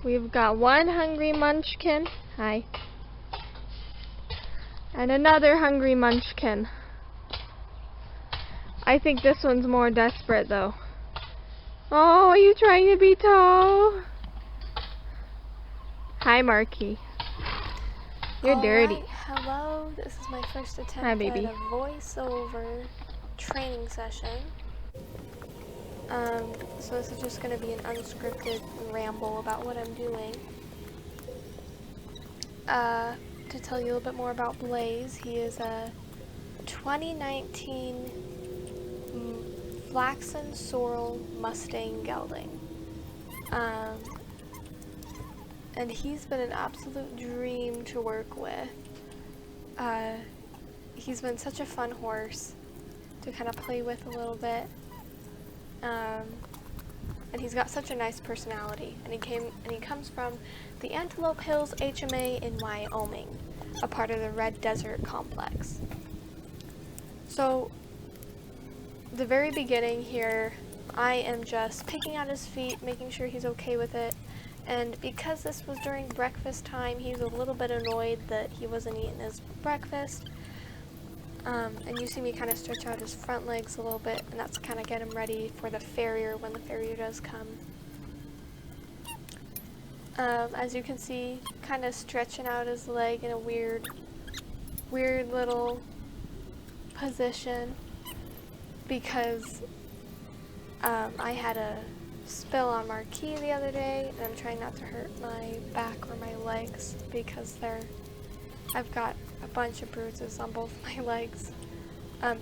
We've got one hungry munchkin. Hi. And another hungry munchkin. I think this one's more desperate though. Oh, are you trying to be tall? Hi, Marque. You're dirty. Hello, this is my first attempt Hi, baby. at a voiceover training session. So this is just going to be an unscripted ramble about what I'm doing. To tell you a little bit more about Blaze, he is a 2019 Flaxen Sorrel Mustang Gelding. And he's been an absolute dream to work with. He's been such a fun horse to kind of play with a little bit. And he's got such a nice personality. And he comes from the Antelope Hills HMA in Wyoming, a part of the Red Desert Complex. So, the very beginning here, I am just picking out his feet, making sure he's okay with it. And because this was during breakfast time, he's a little bit annoyed that he wasn't eating his breakfast. And you see me kind of stretch out his front legs a little bit, and that's to kind of get him ready for the farrier when the farrier does come. As you can see, kind of stretching out his leg in a weird little position because I had a spill on Marque the other day, and I'm trying not to hurt my back or my legs because I've got a bunch of bruises on both my legs.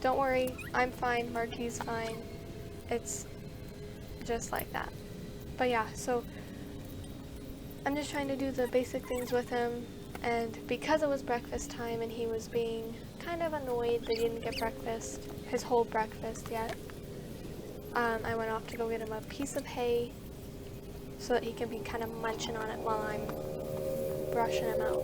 Don't worry, I'm fine, Marque's fine. It's just like that. But yeah, so I'm just trying to do the basic things with him, and because it was breakfast time and he was being kind of annoyed that he didn't get breakfast, his whole breakfast yet, I went off to go get him a piece of hay so that he can be kind of munching on it while I'm brushing him out.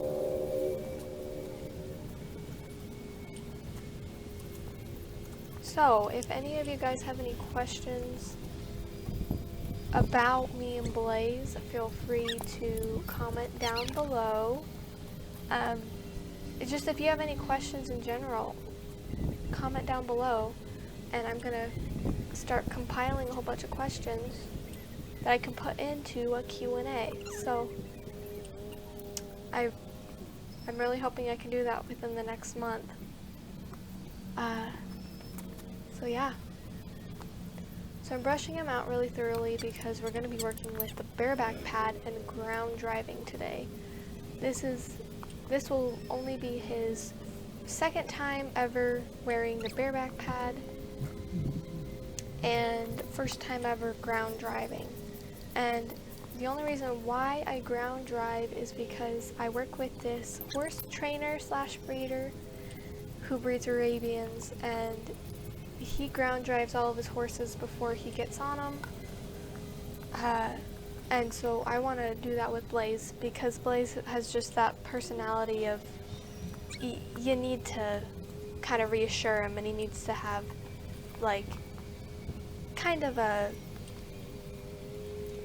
So, if any of you guys have any questions about me and Blaze, feel free to comment down below. It's just if you have any questions in general, comment down below, and I'm gonna start compiling a whole bunch of questions that I can put into a Q&A. So I'm really hoping I can do that within the next month. So yeah. So I'm brushing him out really thoroughly because we're going to be working with the bareback pad and ground driving today. This will only be his second time ever wearing the bareback pad and first time ever ground driving. And the only reason why I ground drive is because I work with this horse trainer / breeder who breeds Arabians, and he ground drives all of his horses before he gets on them. And so I want to do that with Blaze because Blaze has just that personality of you need to kind of reassure him, and he needs to have like kind of a,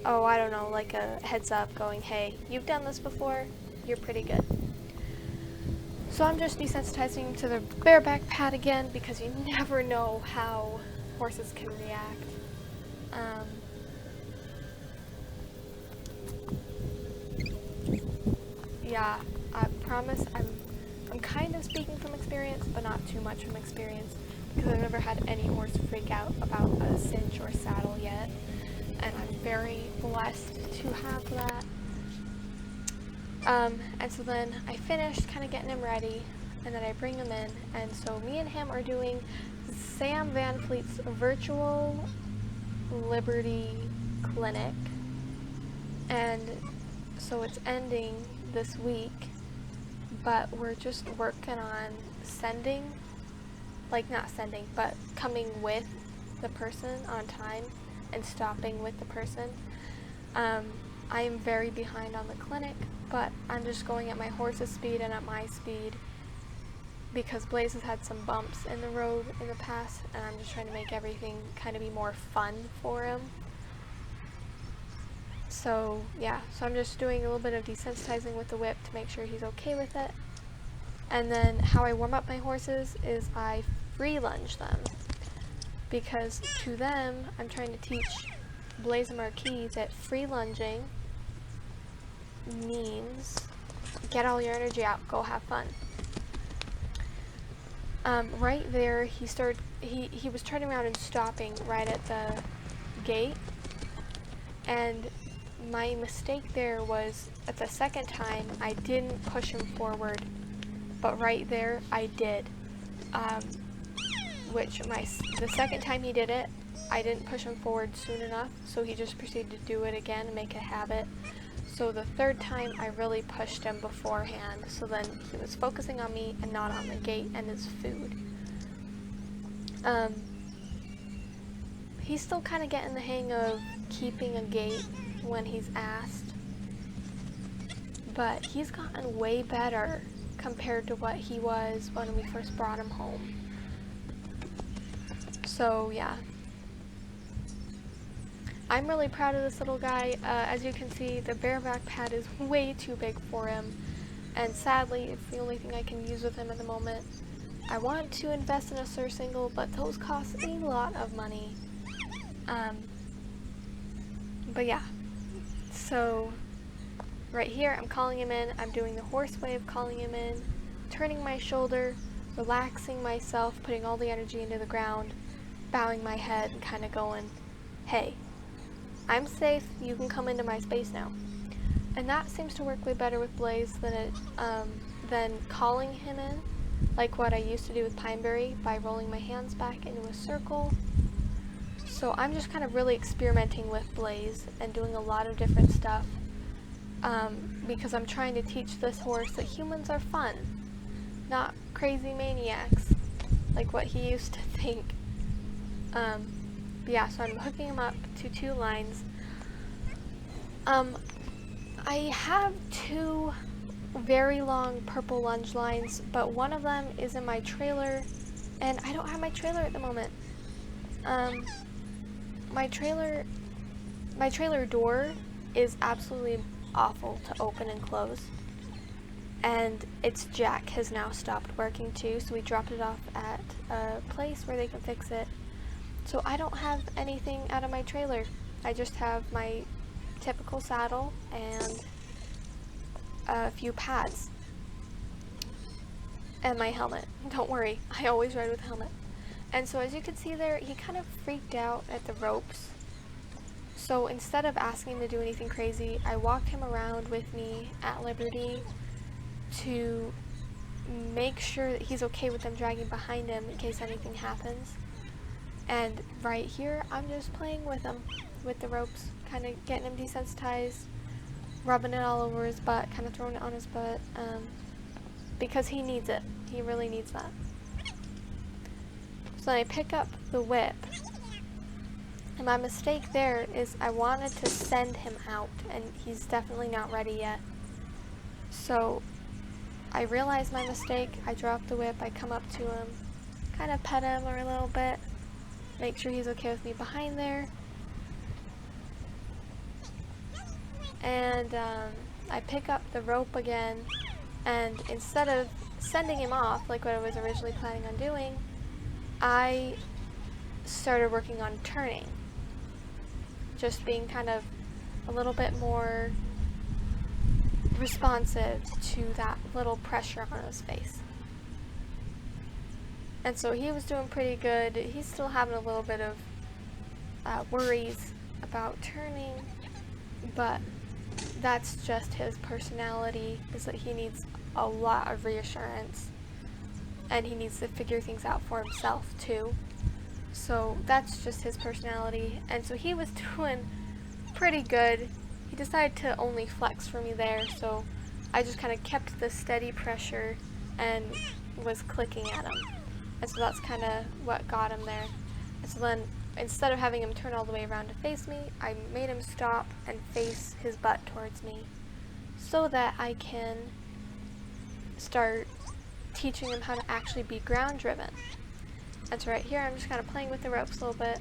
oh, I don't know, like a heads up going, hey, you've done this before, you're pretty good. So I'm just desensitizing to the bareback pad again because you never know how horses can react. Yeah, I promise I'm kind of speaking from experience, but not too much from experience because I've never had any horse freak out about a cinch or saddle yet, and I'm very blessed to have that. And so then I finished kind of getting him ready, and then I bring him in, and so me and him are doing Sam Van Fleet's virtual Liberty clinic, and so it's ending this week, but we're just working on but coming with the person on time and stopping with the person. I am very behind on the clinic, but I'm just going at my horse's speed and at my speed because Blaze has had some bumps in the road in the past, and I'm just trying to make everything kind of be more fun for him. So yeah, so I'm just doing a little bit of desensitizing with the whip to make sure he's okay with it. And then how I warm up my horses is I free lunge them, because to them I'm trying to teach Blaze and Marque that free lunging means get all your energy out, go have fun. Right there he was turning around and stopping right at the gate, and my mistake there was at the second time I didn't push him forward, but right there I did. Which the second time he did it, I didn't push him forward soon enough, so he just proceeded to do it again and make a habit. So the third time I really pushed him beforehand, so then he was focusing on me and not on the gate and his food. He's still kind of getting the hang of keeping a gate when he's asked, but he's gotten way better compared to what he was when we first brought him home. So yeah, I'm really proud of this little guy. As you can see, the bareback pad is way too big for him, and sadly it's the only thing I can use with him at the moment. I want to invest in a surcingle, but those cost a lot of money. But yeah, so right here I'm calling him in. I'm doing the horse way of calling him in, turning my shoulder, relaxing myself, putting all the energy into the ground, bowing my head and kind of going, hey, I'm safe, you can come into my space now. And that seems to work way better with Blaze than calling him in, like what I used to do with Pineberrie by rolling my hands back into a circle. So I'm just kind of really experimenting with Blaze and doing a lot of different stuff, because I'm trying to teach this horse that humans are fun, not crazy maniacs, like what he used to think. But yeah, so I'm hooking him up to 2 lines. I have 2 very long purple lunge lines, but one of them is in my trailer, and I don't have my trailer at the moment. My trailer door is absolutely awful to open and close, and its jack has now stopped working too, so we dropped it off at a place where they can fix it. So I don't have anything out of my trailer. I just have my typical saddle and a few pads and my helmet. Don't worry, I always ride with a helmet. And so as you can see there, he kind of freaked out at the ropes. So instead of asking him to do anything crazy, I walked him around with me at liberty to make sure that he's okay with them dragging behind him in case anything happens. And right here, I'm just playing with him, with the ropes, kind of getting him desensitized, rubbing it all over his butt, kind of throwing it on his butt, because he needs it. He really needs that. So then I pick up the whip, and my mistake there is I wanted to send him out, and he's definitely not ready yet. So I realized my mistake, I drop the whip, I come up to him, kind of pet him a little bit, make sure he's okay with me behind there. And I pick up the rope again, and instead of sending him off like what I was originally planning on doing, I started working on turning. Just being kind of a little bit more responsive to that little pressure on his face. And so he was doing pretty good. He's still having a little bit of worries about turning, but that's just his personality, is that he needs a lot of reassurance, and he needs to figure things out for himself too. So that's just his personality, and so he was doing pretty good. He decided to only flex for me there, so I just kind of kept the steady pressure and was clicking at him. And so that's kind of what got him there. And so then, instead of having him turn all the way around to face me, I made him stop and face his butt towards me so that I can start teaching him how to actually be ground driven. And so right here, I'm just kind of playing with the ropes a little bit,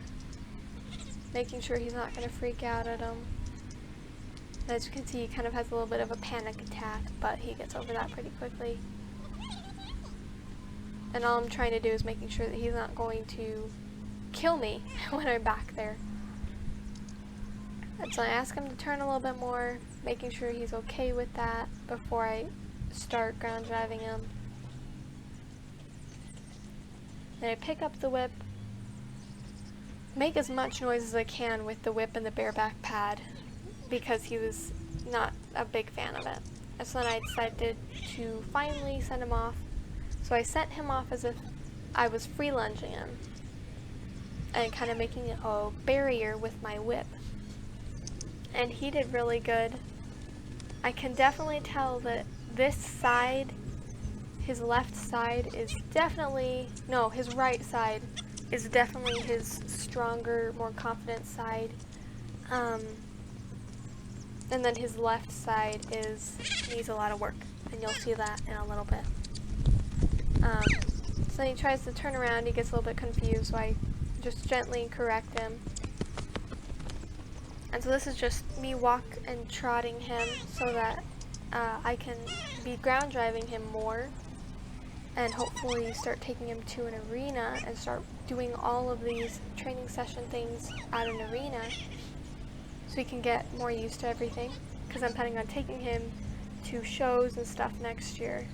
making sure he's not going to freak out at him. As you can see, he kind of has a little bit of a panic attack, but he gets over that pretty quickly. And all I'm trying to do is making sure that he's not going to kill me when I'm back there. And so I ask him to turn a little bit more, making sure he's okay with that before I start ground driving him. Then I pick up the whip, make as much noise as I can with the whip and the bareback pad, because he was not a big fan of it. And so then I decided to finally send him off. So I sent him off as if I was free lunging him and kind of making a barrier with my whip. And he did really good. I can definitely tell that this side, his left side is definitely, no, his right side is definitely his stronger, more confident side. And then his left side needs a lot of work, and you'll see that in a little bit. So he tries to turn around, he gets a little bit confused, so I just gently correct him. And so this is just me walk and trotting him so that I can be ground driving him more, and hopefully start taking him to an arena and start doing all of these training session things at an arena so he can get more used to everything, because I'm planning on taking him to shows and stuff next year.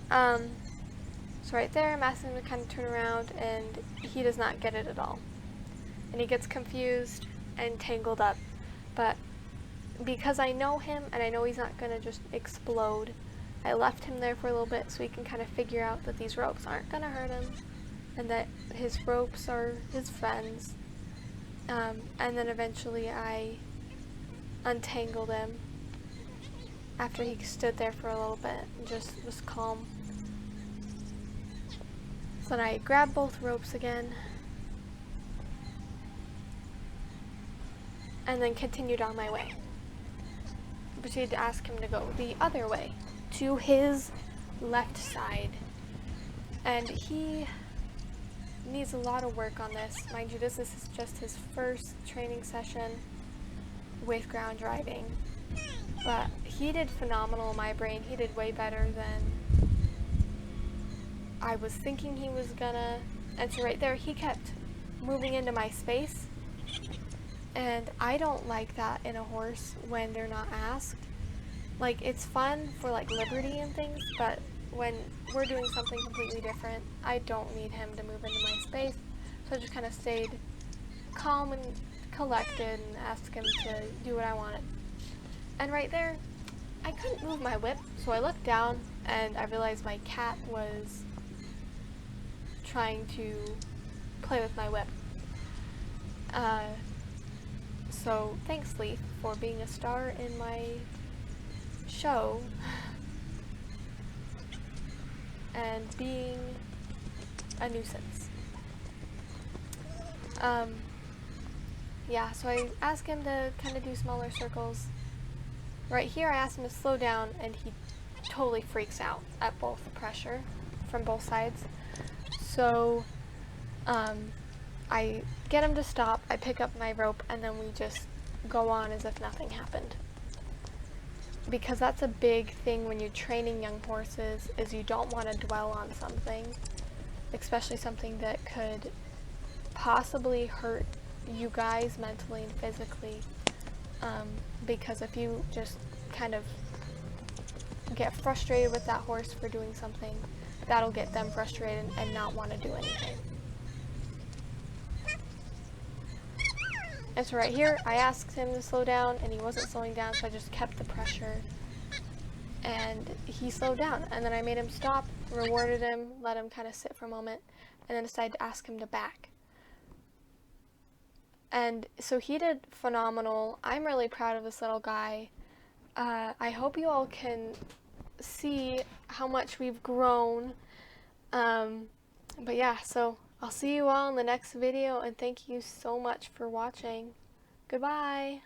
So right there I'm asking him to kind of turn around, and he does not get it at all. And he gets confused and tangled up. But because I know him and I know he's not going to just explode, I left him there for a little bit so he can kind of figure out that these ropes aren't going to hurt him and that his ropes are his friends. And then eventually I untangled him after he stood there for a little bit and just was calm. So then I grabbed both ropes again and then continued on my way. Proceeded to ask him to go the other way, to his left side. And he needs a lot of work on this. Mind you, this is just his first training session with ground driving. But he did phenomenal in my brain. He did way better than I was thinking he was gonna. And so right there, he kept moving into my space. And I don't like that in a horse when they're not asked. Like, it's fun for like liberty and things, but when we're doing something completely different, I don't need him to move into my space. So I just kind of stayed calm and collected and asked him to do what I wanted. And right there, I couldn't move my whip, so I looked down and I realized my cat was trying to play with my whip. So thanks, Leaf, for being a star in my show and being a nuisance. Yeah, so I asked him to kind of do smaller circles. Right here I asked him to slow down, and he totally freaks out at both the pressure from both sides. So I get him to stop, I pick up my rope, and then we just go on as if nothing happened. Because that's a big thing when you're training young horses, is you don't want to dwell on something, especially something that could possibly hurt you guys mentally and physically. Because if you just kind of get frustrated with that horse for doing something, that'll get them frustrated and not want to do anything. And so right here, I asked him to slow down, and he wasn't slowing down, so I just kept the pressure. And he slowed down, and then I made him stop, rewarded him, let him kind of sit for a moment, and then decided to ask him to back. And so he did phenomenal. I'm really proud of this little guy. I hope you all can see how much we've grown. But yeah, so I'll see you all in the next video, and thank you so much for watching. Goodbye!